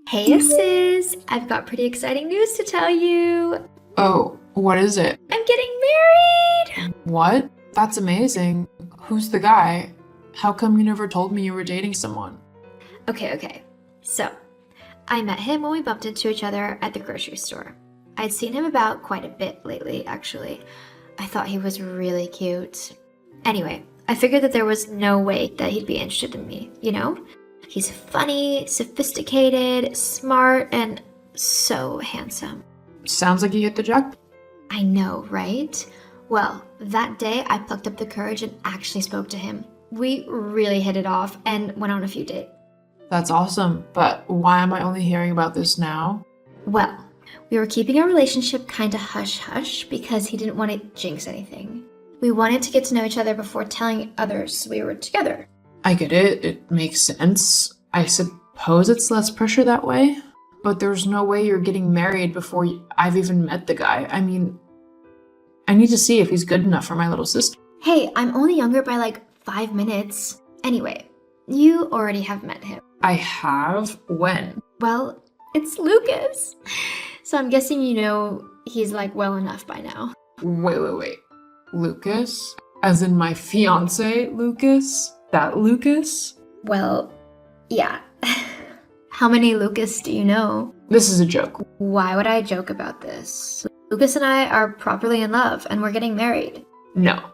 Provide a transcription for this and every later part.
Hey sis, I've got pretty exciting news to tell you. Oh, what is it? I'm getting married! What? That's amazing. Who's the guy? How come you never told me you were dating someone? Okay. So, I met him when we bumped into each other at the grocery store. I'd seen him about quite a bit lately, actually. I thought he was really cute. Anyway, I figured that there was no way that he'd be interested in me, you know? He's funny, sophisticated, smart, and so handsome. Sounds like you hit the jackpot. I know, right? Well, that day I plucked up the courage and actually spoke to him. We really hit it off and went on a few dates. That's awesome, but why am I only hearing about this now? Well, we were keeping our relationship kinda hush-hush because he didn't want to jinx anything. We wanted to get to know each other before telling others we were together. I get it, it makes sense. I suppose it's less pressure that way, but there's no way you're getting married before I've even met the guy. I mean, I need to see if he's good enough for my little sister. Hey, I'm only younger by like 5 minutes. Anyway, you already have met him. I have? When? Well, it's Lucas. So I'm guessing you know he's like well enough by now. Wait. Lucas? As in my fiancé, Lucas? That Lucas? Well, yeah. How many Lucas do you know? This is a joke. Why would I joke about this? Lucas and I are properly in love and we're getting married. No,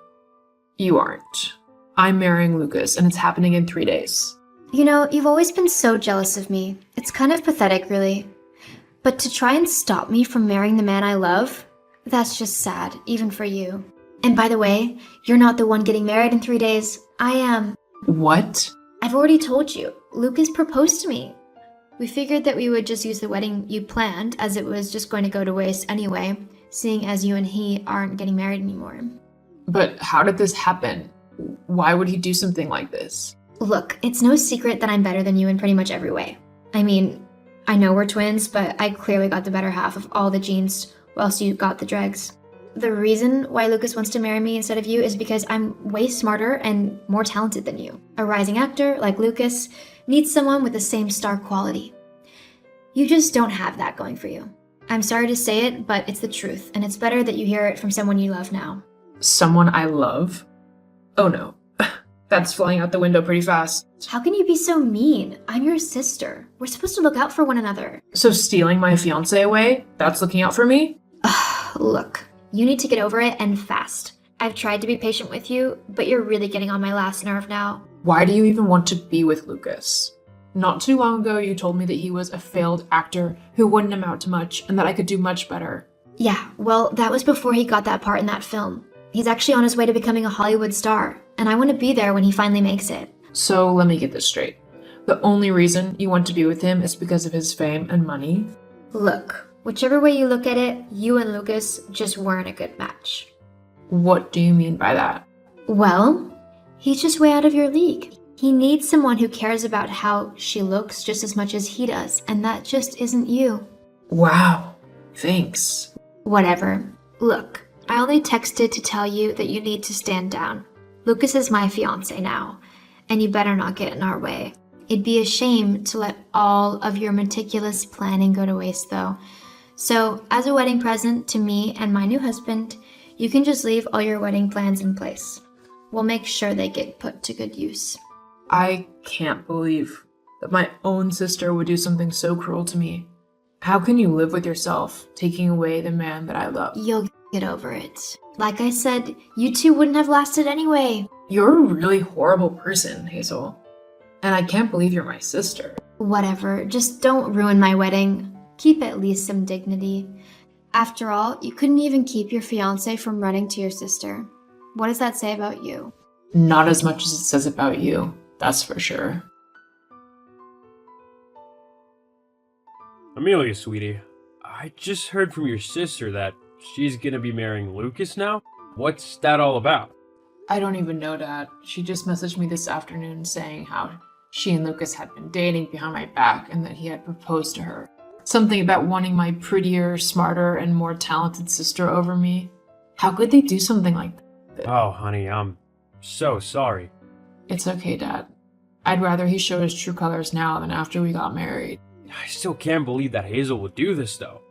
you aren't. I'm marrying Lucas and it's happening in 3 days. You know, you've always been so jealous of me. It's kind of pathetic, really. But to try and stop me from marrying the man I love, that's just sad, even for you. And by the way, you're not the one getting married in 3 days. I am. What? I've already told you. Lucas proposed to me. We figured that we would just use the wedding you planned, as it was just going to go to waste anyway, seeing as you and he aren't getting married anymore. But how did this happen? Why would he do something like this? Look, it's no secret that I'm better than you in pretty much every way. I mean, I know we're twins, but I clearly got the better half of all the genes, whilst you got the dregs. The reason why Lucas wants to marry me instead of you is because I'm way smarter and more talented than you. A rising actor like Lucas needs someone with the same star quality. You just don't have that going for you. I'm sorry to say it, but it's the truth, and it's better that you hear it from someone you love now. Someone I love? Oh no. That's flying out the window pretty fast. How can you be so mean? I'm your sister. We're supposed to look out for one another. So stealing my fiancé away? That's looking out for me? Look, you need to get over it and fast. I've tried to be patient with you, but you're really getting on my last nerve now. Why do you even want to be with Lucas? Not too long ago, you told me that he was a failed actor who wouldn't amount to much and that I could do much better. Yeah, well, that was before he got that part in that film. He's actually on his way to becoming a Hollywood star, and I want to be there when he finally makes it. So let me get this straight. The only reason you want to be with him is because of his fame and money? Look, whichever way you look at it, you and Lucas just weren't a good match. What do you mean by that? Well, he's just way out of your league. He needs someone who cares about how she looks just as much as he does, and that just isn't you. Wow, thanks. Whatever. Look, I only texted to tell you that you need to stand down. Lucas is my fiancé now, and you better not get in our way. It'd be a shame to let all of your meticulous planning go to waste, though. So, as a wedding present to me and my new husband, you can just leave all your wedding plans in place. We'll make sure they get put to good use. I can't believe that my own sister would do something so cruel to me. How can you live with yourself, taking away the man that I love? You'll get over it. Like I said, you two wouldn't have lasted anyway. You're a really horrible person, Hazel. And I can't believe you're my sister. Whatever, just don't ruin my wedding. Keep at least some dignity. After all, you couldn't even keep your fiancé from running to your sister. What does that say about you? Not as much as it says about you, that's for sure. Amelia, sweetie, I just heard from your sister that she's gonna be marrying Lucas now? What's that all about? I don't even know, Dad. She just messaged me this afternoon saying how she and Lucas had been dating behind my back and that he had proposed to her. Something about wanting my prettier, smarter, and more talented sister over me. How could they do something like that? Oh, honey, I'm so sorry. It's okay, Dad. I'd rather he showed his true colors now than after we got married. I still can't believe that Hazel would do this, though.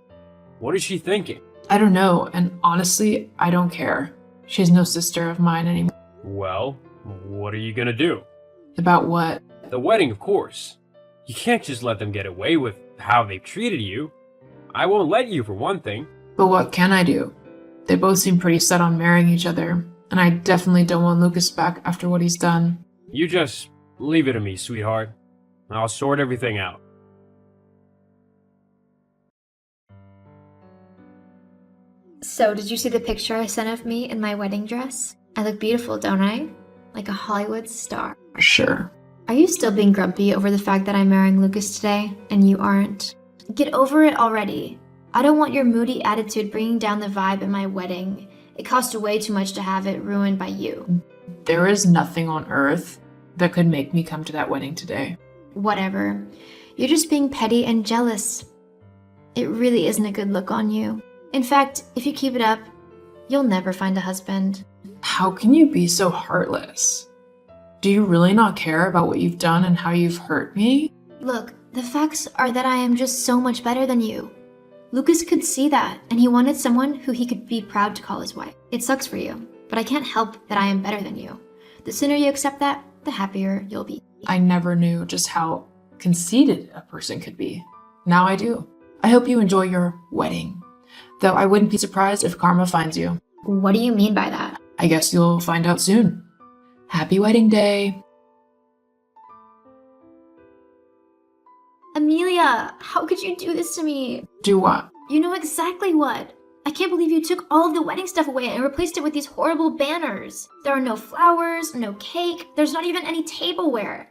What is she thinking? I don't know, and honestly, I don't care. She's no sister of mine anymore. Well, what are you gonna do? About what? The wedding, of course. You can't just let them get away with how they've treated you. I won't let you, for one thing. But what can I do? They both seem pretty set on marrying each other, and I definitely don't want Lucas back after what he's done. You just leave it to me, sweetheart. I'll sort everything out. So, did you see the picture I sent of me in my wedding dress? I look beautiful, don't I? Like a Hollywood star. Sure. Are you still being grumpy over the fact that I'm marrying Lucas today and you aren't? Get over it already. I don't want your moody attitude bringing down the vibe at my wedding. It cost way too much to have it ruined by you. There is nothing on earth that could make me come to that wedding today. Whatever. You're just being petty and jealous. It really isn't a good look on you. In fact, if you keep it up, you'll never find a husband. How can you be so heartless? Do you really not care about what you've done and how you've hurt me? Look, the facts are that I am just so much better than you. Lucas could see that, and he wanted someone who he could be proud to call his wife. It sucks for you, but I can't help that I am better than you. The sooner you accept that, the happier you'll be. I never knew just how conceited a person could be. Now I do. I hope you enjoy your wedding. Though I wouldn't be surprised if karma finds you. What do you mean by that? I guess you'll find out soon. Happy wedding day. Amelia, how could you do this to me? Do what? You know exactly what. I can't believe you took all of the wedding stuff away and replaced it with these horrible banners. There are no flowers, no cake, there's not even any tableware.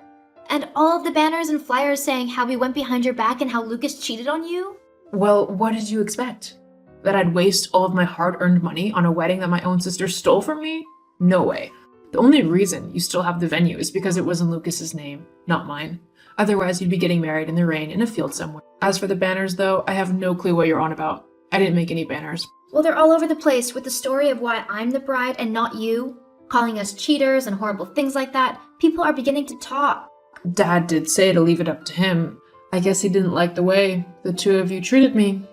And all of the banners and flyers saying how we went behind your back and how Lucas cheated on you? Well, what did you expect? That I'd waste all of my hard-earned money on a wedding that my own sister stole from me? No way. The only reason you still have the venue is because it was in Lucas's name, not mine. Otherwise, you'd be getting married in the rain in a field somewhere. As for the banners, though, I have no clue what you're on about. I didn't make any banners. Well, they're all over the place with the story of why I'm the bride and not you, calling us cheaters and horrible things like that. People are beginning to talk. Dad did say to leave it up to him. I guess he didn't like the way the two of you treated me.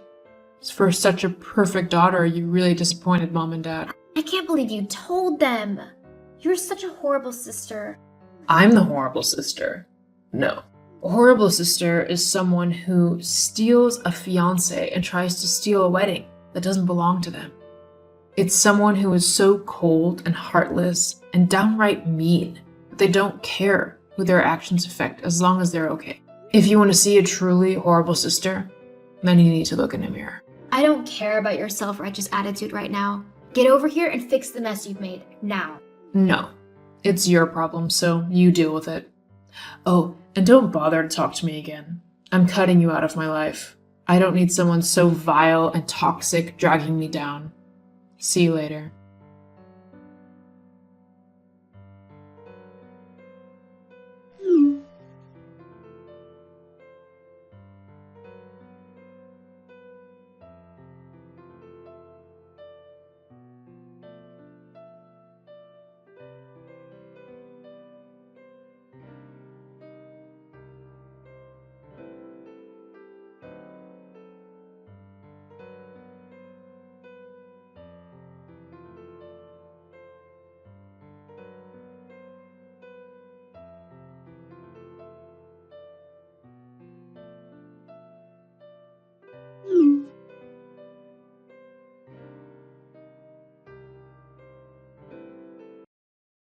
For such a perfect daughter, you really disappointed Mom and Dad. I can't believe you told them. You're such a horrible sister. I'm the horrible sister. No. A horrible sister is someone who steals a fiancé and tries to steal a wedding that doesn't belong to them. It's someone who is so cold and heartless and downright mean that they don't care who their actions affect as long as they're okay. If you want to see a truly horrible sister, then you need to look in a mirror. I don't care about your self-righteous attitude right now. Get over here and fix the mess you've made, now. No. It's your problem, so you deal with it. Oh, and don't bother to talk to me again. I'm cutting you out of my life. I don't need someone so vile and toxic dragging me down. See you later.